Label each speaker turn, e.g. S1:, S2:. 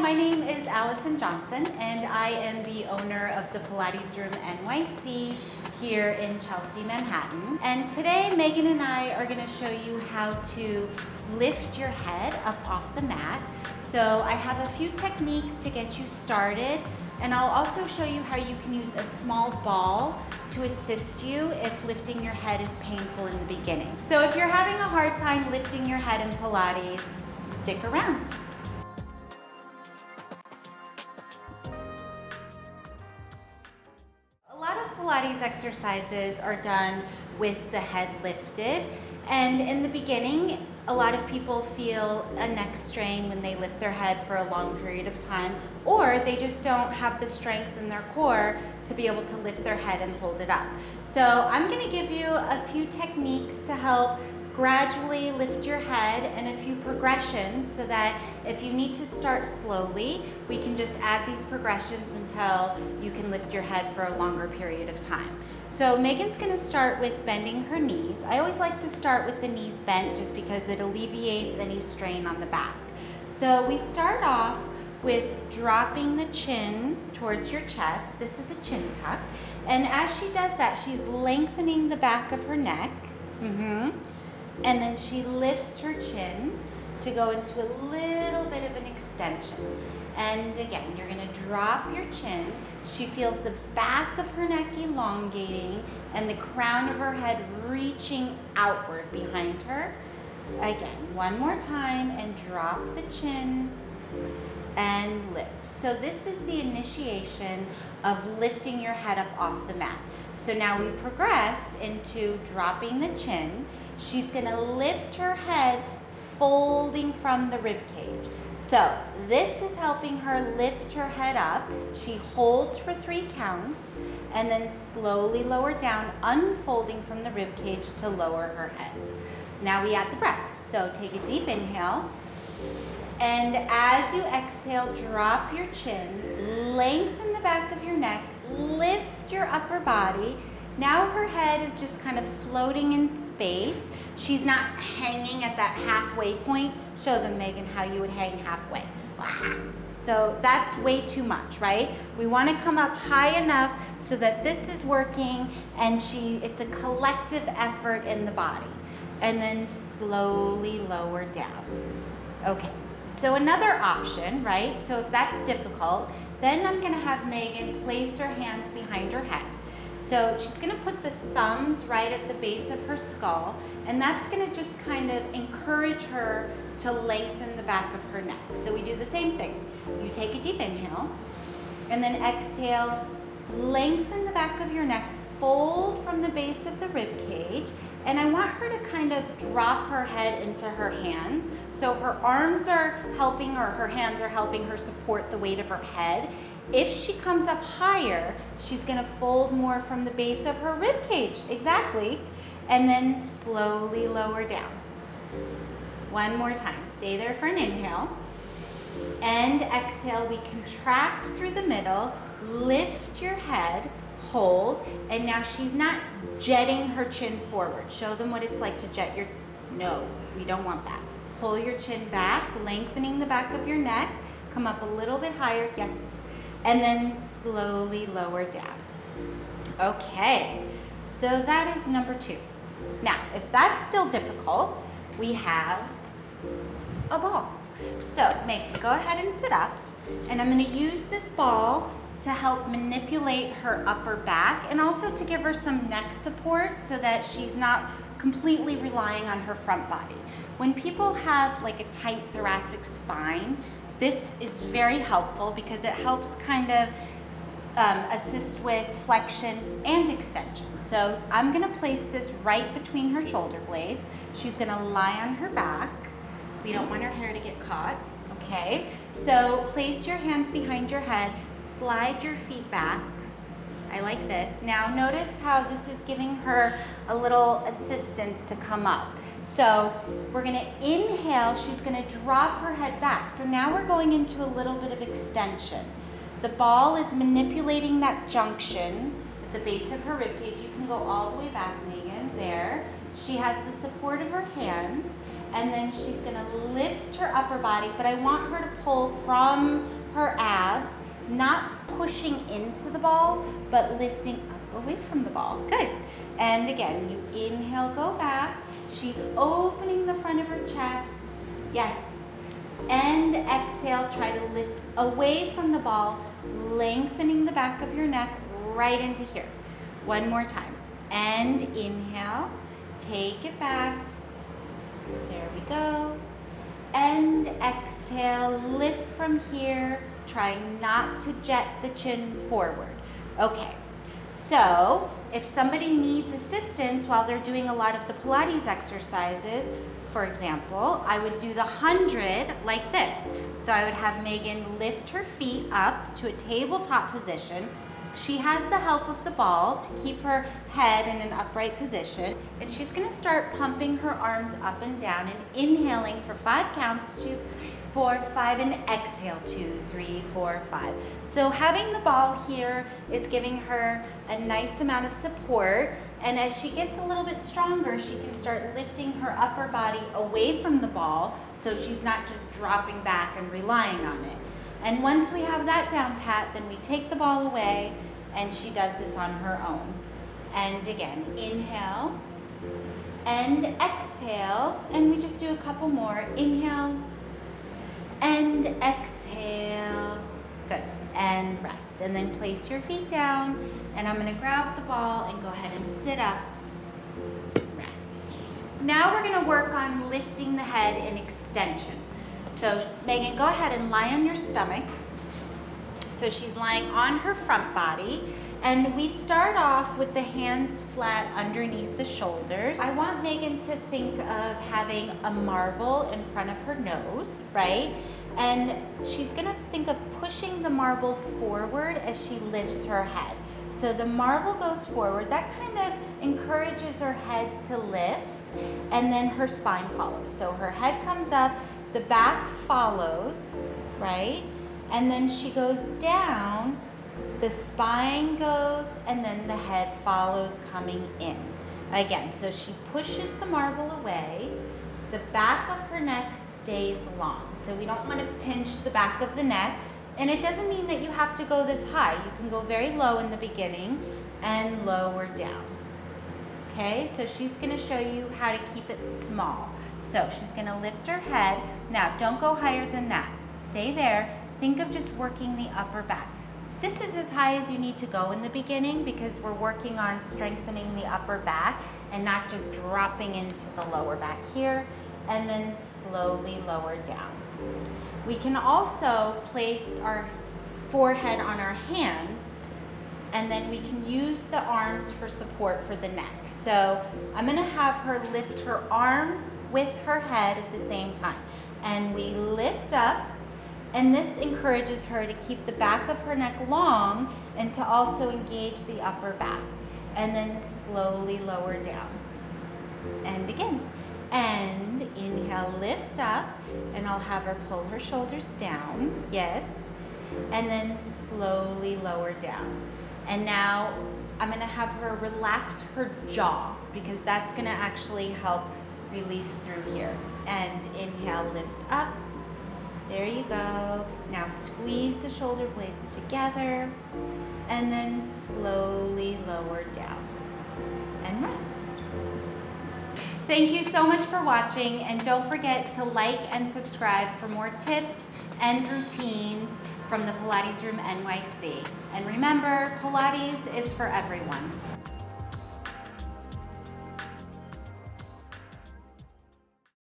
S1: my name is Alison Johnson, and I am the owner of the Pilates Room NYC here in Chelsea, Manhattan. And today, Megan and I are going to show you how to lift your head up off the mat. So I have a few techniques to get you started, and I'll also show you how you can use a small ball to assist you if lifting your head is painful in the beginning. So if you're having a hard time lifting your head in Pilates, stick around. A lot of Pilates exercises are done with the head lifted, and in the beginning, a lot of people feel a neck strain when they lift their head for a long period of time, or they just don't have the strength in their core to be able to lift their head and hold it up. So I'm going to give you a few techniques to help gradually lift your head and a few progressions so that if you need to start slowly, we can just add these progressions until you can lift your head for a longer period of time. So Megan's going to start with bending her knees. I always like to start with the knees bent just because it alleviates any strain on the back. So we start off with dropping the chin towards your chest. This is a chin tuck. And as she does that, she's lengthening the back of her neck. And then she lifts her chin to go into a little bit of an extension. And again, you're going to drop your chin. She feels the back of her neck elongating and the crown of her head reaching outward behind her. Again, one more time, and drop the chin and lift. So this is the initiation of lifting your head up off the mat. So now we progress into dropping the chin. She's going to lift her head, folding from the rib cage. So this is helping her lift her head up. She holds for 3 counts and then slowly lower down, unfolding from the rib cage to lower her head. Now we add the breath. So take a deep inhale. And as you exhale, drop your chin, lengthen the back of your neck, lift your upper body. Now her head is just kind of floating in space. She's not hanging at that halfway point. Show them, Megan, how you would hang halfway. So that's way too much, right? We want to come up high enough so that this is working and it's a collective effort in the body. And then slowly lower down. Okay. So another option, right? So if that's difficult, then I'm going to have Megan place her hands behind her head. So she's going to put the thumbs right at the base of her skull, and that's going to just kind of encourage her to lengthen the back of her neck. So we do the same thing. You take a deep inhale, and then exhale, lengthen the back of your neck, fold from the base of the rib cage, and I want her to kind of drop her head into her hands. So her arms are helping, or her hands are helping her support the weight of her head. If she comes up higher, she's gonna fold more from the base of her rib cage, exactly, and then slowly lower down. One more time, stay there for an inhale. And exhale, we contract through the middle, lift your head, hold, and now she's not jetting her chin forward. Show them what it's like to jet your, no, we don't want that. Pull your chin back, lengthening the back of your neck, come up a little bit higher, yes, and then slowly lower down. Okay, so that is number 2. Now, if that's still difficult, we have a ball. So, Megan, go ahead and sit up, and I'm gonna use this ball to help manipulate her upper back and also to give her some neck support so that she's not completely relying on her front body. When people have like a tight thoracic spine, this is very helpful because it helps kind of assist with flexion and extension. So I'm gonna place this right between her shoulder blades. She's gonna lie on her back. We don't want her hair to get caught, okay? So place your hands behind your head, slide your feet back. I like this. Now notice how this is giving her a little assistance to come up. So we're gonna inhale, she's gonna drop her head back. So now we're going into a little bit of extension. The ball is manipulating that junction at the base of her ribcage. You can go all the way back, Megan, there. She has the support of her hands. And then she's gonna lift her upper body, but I want her to pull from her abs, not pushing into the ball, but lifting up away from the ball. Good. And again, you inhale, go back. She's opening the front of her chest. Yes. And exhale, try to lift away from the ball, lengthening the back of your neck right into here. One more time. And inhale, take it back. There we go. And exhale, lift from here. Try not to jet the chin forward. Okay, so if somebody needs assistance while they're doing a lot of the Pilates exercises, for example, I would do the 100 like this. So I would have Megan lift her feet up to a tabletop position. She has the help of the ball to keep her head in an upright position. And she's gonna start pumping her arms up and down and inhaling for 5 counts, 2, 3, 4, 5, and exhale, 2, 3, 4, 5. So having the ball here is giving her a nice amount of support. And as she gets a little bit stronger, she can start lifting her upper body away from the ball so she's not just dropping back and relying on it. And once we have that down pat, then we take the ball away and she does this on her own. And again, inhale and exhale, and we just do a couple more. Inhale and exhale. Good. And rest. And then place your feet down, and I'm gonna grab the ball and go ahead and sit up. Rest. Now we're gonna work on lifting the head in extension. So Megan, go ahead and lie on your stomach. So she's lying on her front body, and we start off with the hands flat underneath the shoulders. I want Megan to think of having a marble in front of her nose, right? And she's gonna think of pushing the marble forward as she lifts her head. So the marble goes forward, that kind of encourages her head to lift, and then her spine follows. So her head comes up, the back follows, right? And then she goes down, the spine goes, and then the head follows coming in. Again, so she pushes the marble away, the back of her neck stays long. So we don't want to pinch the back of the neck. And it doesn't mean that you have to go this high. You can go very low in the beginning and lower down. Okay, so she's gonna show you how to keep it small. So she's gonna lift her head. Now, don't go higher than that. Stay there. Think of just working the upper back. This is as high as you need to go in the beginning because we're working on strengthening the upper back and not just dropping into the lower back here, and then slowly lower down. We can also place our forehead on our hands, and then we can use the arms for support for the neck. So I'm gonna have her lift her arms with her head at the same time. And we lift up, and this encourages her to keep the back of her neck long and to also engage the upper back. And then slowly lower down. And again. And inhale, lift up, and I'll have her pull her shoulders down. Yes. And then slowly lower down. And now I'm gonna have her relax her jaw because that's gonna actually help release through here. And inhale, lift up. There you go. Now squeeze the shoulder blades together and then slowly lower down and rest. Thank you so much for watching, and don't forget to like and subscribe for more tips and routines from the Pilates Room NYC. And remember, Pilates is for everyone.